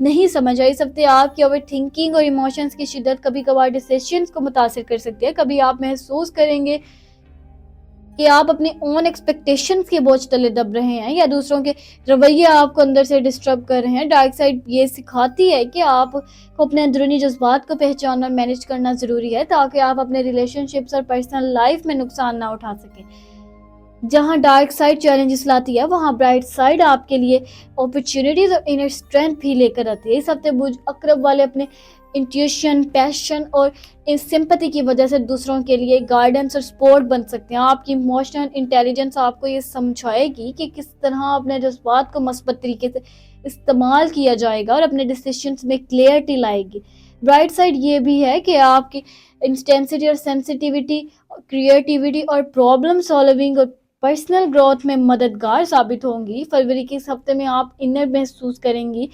نہیں سمجھ رہا. اس ہفتے آپ کی اوور تھنکنگ اور ایموشنز کی شدت کبھی کبھار ڈیسیشنز کو متاثر کر سکتی ہے. کبھی آپ محسوس کریں گے کہ آپ اپنی اون ایکسپیکٹیشنز کے بوجھ تلے دب رہے ہیں یا دوسروں کے رویے آپ کو اندر سے ڈسٹرب کر رہے ہیں. ڈارک سائڈ یہ سکھاتی ہے کہ آپ کو اپنے اندرونی جذبات کو پہچاننا اور مینیج کرنا ضروری ہے تاکہ آپ اپنے ریلیشن شپس اور پرسنل لائف میں نقصان نہ اٹھا سکیں. جہاں ڈارک سائڈ چیلنجز لاتی ہے وہاں برائٹ سائڈ آپ کے لیے اپرچونٹیز اور انر اسٹرینتھ بھی لے کر آتی ہے. اس ہفتے برج اکرب والے اپنے انٹیوشن، پیشن اور سمپتی کی وجہ سے دوسروں کے لیے گائیڈنس اور سپورٹ بن سکتے ہیں. آپ کی ایموشنل انٹیلیجنس آپ کو یہ سمجھائے گی کہ کس طرح اپنے جذبات کو مثبت طریقے سے استعمال کیا جائے گا اور اپنے ڈیسیشنز میں کلیئرٹی لائے گی. برائٹ سائڈ یہ بھی ہے کہ آپ کی انٹینسٹی اور سینسٹیوٹی، کریٹیوٹی اور پرابلم سالونگ اور پرسنل گروتھ میں مددگار ثابت ہوں گی. فروری کے اس ہفتے میں آپ انر محسوس کریں گی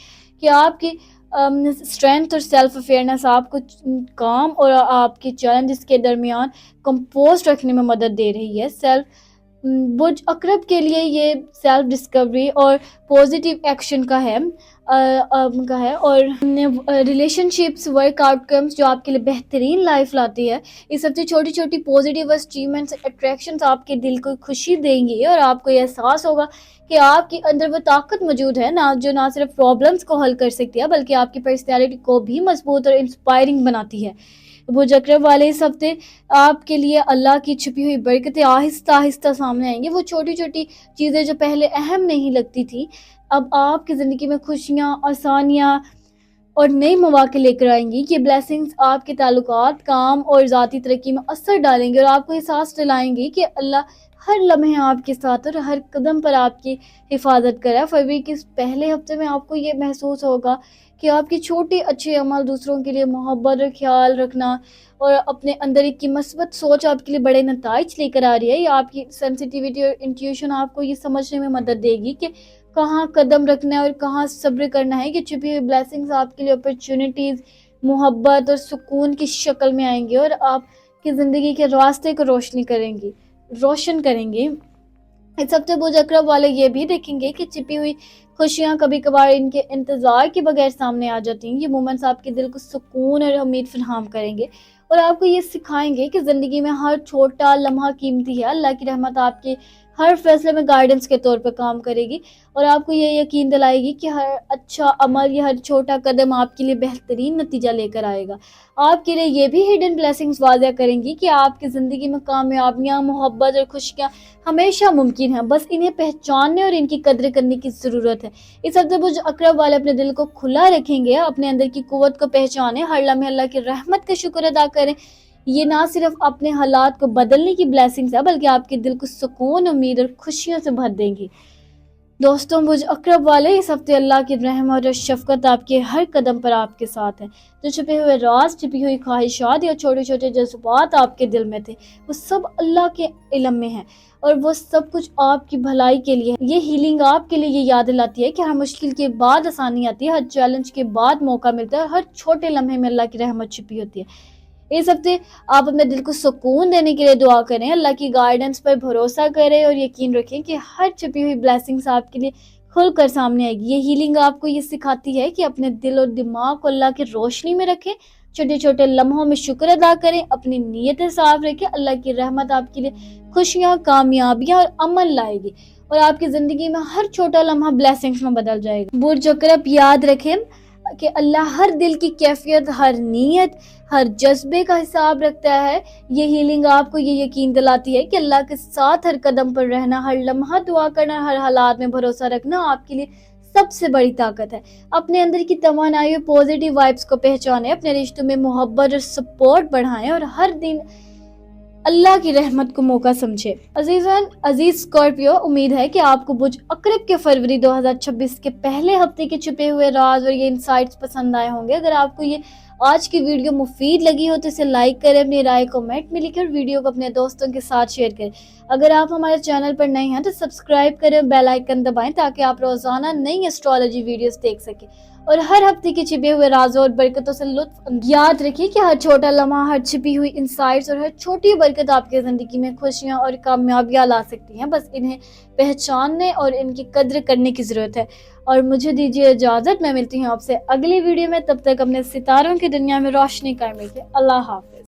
کہ آپ کی اسٹرینتھ اور سیلف اویئرنیس آپ کو کام اور آپ کے چیلنجز کے درمیان کمپوزڈ رکھنے میں مدد دے رہی ہے. برج اکرب کے لیے یہ سیلف ڈسکوری اور پازیٹیو ایکشن کا ہے اور relation ships, work out comes جو آپ کے لیے بہترین لائف لاتی ہے. اس سب سے چھوٹی چھوٹی پازیٹیو اچیومنٹس، اٹریکشنز آپ کے دل کو خوشی دیں گی اور آپ کو یہ احساس ہوگا کہ آپ کے اندر وہ طاقت موجود ہے جو نہ صرف پرابلمز کو حل کر سکتی ہے بلکہ آپ کی پرسنالٹی کو بھی مضبوط اور انسپائرنگ بناتی ہے. برج اکرب والے اس ہفتے آپ کے لیے اللہ کی چھپی ہوئی برکتیں آہستہ آہستہ سامنے آئیں گی. وہ چھوٹی چھوٹی چیزیں جو پہلے اہم نہیں لگتی تھی اب آپ کی زندگی میں خوشیاں، آسانیاں اور نئے مواقع لے کر آئیں گی. یہ بلیسنگز آپ کے تعلقات، کام اور ذاتی ترقی میں اثر ڈالیں گے اور آپ کو احساس دلائیں گی کہ اللہ ہر لمحے آپ کے ساتھ اور ہر قدم پر آپ کی حفاظت کرے. فروری کے پہلے ہفتے میں آپ کو یہ محسوس ہوگا کہ آپ کے چھوٹے اچھے عمل، دوسروں کے لیے محبت اور خیال رکھنا اور اپنے اندر ایک کی مثبت سوچ آپ کے لیے بڑے نتائج لے کر آ رہی ہے. یہ آپ کی سینسٹیوٹی اور انٹیوشن آپ کو یہ سمجھنے میں مدد دے گی کہ کہاں قدم رکھنا ہے اور کہاں صبر کرنا ہے. کہ چھپی ہوئی بلیسنگز آپ کے لیے اپرچونٹیز، محبت اور سکون کی شکل میں آئیں گی اور آپ کی زندگی کے راستے کو روشن کریں گی. اس ہفتے برج اکرب والے یہ بھی دیکھیں گے کہ چھپی ہوئی خوشیاں کبھی کبھار ان کے انتظار کے بغیر سامنے آ جاتی ہیں. یہ مومنٹس آپ کے دل کو سکون اور امید فراہم کریں گے اور آپ کو یہ سکھائیں گے کہ زندگی میں ہر چھوٹا لمحہ قیمتی ہے. اللہ کی رحمت آپ کے ہر فیصلے میں گائیڈنس کے طور پر کام کرے گی اور آپ کو یہ یقین دلائے گی کہ ہر اچھا عمل یا ہر چھوٹا قدم آپ کے لیے بہترین نتیجہ لے کر آئے گا. آپ کے لیے یہ بھی ہڈن بلیسنگز واضح کریں گی کہ آپ کی زندگی میں کامیابیاں، محبت اور خوشیاں ہمیشہ ممکن ہیں، بس انہیں پہچاننے اور ان کی قدر کرنے کی ضرورت ہے. اس ہفتے برج اکرب والے اپنے دل کو کھلا رکھیں گے، اپنے اندر کی قوت کو پہچانیں، ہر لمحے اللہ کی رحمت کا شکر ادا کریں. یہ نہ صرف اپنے حالات کو بدلنے کی بلیسنگز ہے بلکہ آپ کے دل کو سکون، امید اور خوشیوں سے بھر دیں گی. دوستوں، برج اکرب والے اس ہفتے اللہ کی رحمت اور شفقت آپ کے ہر قدم پر آپ کے ساتھ ہے. جو چھپے ہوئے راز، چھپی ہوئی خواہشات یا چھوٹے چھوٹے جذبات آپ کے دل میں تھے وہ سب اللہ کے علم میں ہیں اور وہ سب کچھ آپ کی بھلائی کے لیے ہے. یہ ہیلنگ آپ کے لیے یہ یاد دلاتی ہے کہ ہر مشکل کے بعد آسانی آتی ہے، ہر چیلنج کے بعد موقع ملتا ہے اور ہر چھوٹے لمحے میں اللہ کی رحمت چھپی ہوتی ہے. اس ہفتے آپ اپنے دل کو سکون دینے کے لیے دعا کریں، اللہ کی گائیڈنس پر بھروسہ کریں اور یقین رکھیں کہ ہر چھپی ہوئی بلیسنگز آپ کے لیے کھل کر سامنے آئے گی. یہ ہیلنگ آپ کو یہ سکھاتی ہے کہ اپنے دل اور دماغ کو اللہ کی روشنی میں رکھیں، چھوٹے چھوٹے لمحوں میں شکر ادا کریں، اپنی نیتیں صاف رکھیں. اللہ کی رحمت آپ کے لیے خوشیاں، کامیابیاں اور امن لائے گی اور آپ کی زندگی میں ہر چھوٹا لمحہ بلیسنگز میں بدل جائے گا. برج اکرب یاد رکھیں کہ اللہ ہر دل کی کیفیت، ہر نیت، ہر جذبے کا حساب رکھتا ہے. یہ ہیلنگ آپ کو یہ یقین دلاتی ہے کہ اللہ کے ساتھ ہر قدم پر رہنا، ہر لمحہ دعا کرنا، ہر حالات میں بھروسہ رکھنا آپ کے لیے سب سے بڑی طاقت ہے. اپنے اندر کی توانائی اور پازیٹیو وائبس کو پہچانیں، اپنے رشتوں میں محبت اور سپورٹ بڑھائیں اور ہر دن اللہ کی رحمت کو موقع سمجھے. عزیز اسکارپیو، امید ہے کہ آپ کو برج اکرب کے فروری 2026 کے پہلے ہفتے کے چھپے ہوئے راز اور یہ انسائٹس پسند آئے ہوں گے. اگر آپ کو یہ آج کی ویڈیو مفید لگی ہو تو اسے لائک کریں، اپنی رائے کمنٹ میں لکھیں اور ویڈیو کو اپنے دوستوں کے ساتھ شیئر کریں. اگر آپ ہمارے چینل پر نئے ہیں تو سبسکرائب کریں، بیل آئیکن دبائیں تاکہ آپ روزانہ نئی ایسٹرالوجی ویڈیوز دیکھ سکیں. اور ہر ہفتے کے چھپے ہوئے رازوں اور برکتوں سے لطف یاد رکھیں کہ ہر چھوٹا لمحہ، ہر چھپی ہوئی انسائٹس اور ہر چھوٹی برکت آپ کی زندگی میں خوشیاں اور کامیابیاں لا سکتی ہیں. بس انہیں پہچاننے اور ان کی قدر کرنے کی ضرورت ہے. اور مجھے دیجیے اجازت، میں ملتی ہوں آپ سے اگلی ویڈیو میں. تب تک اپنے ستاروں کی دنیا میں روشنی قائم رکھیں. اللہ حافظ.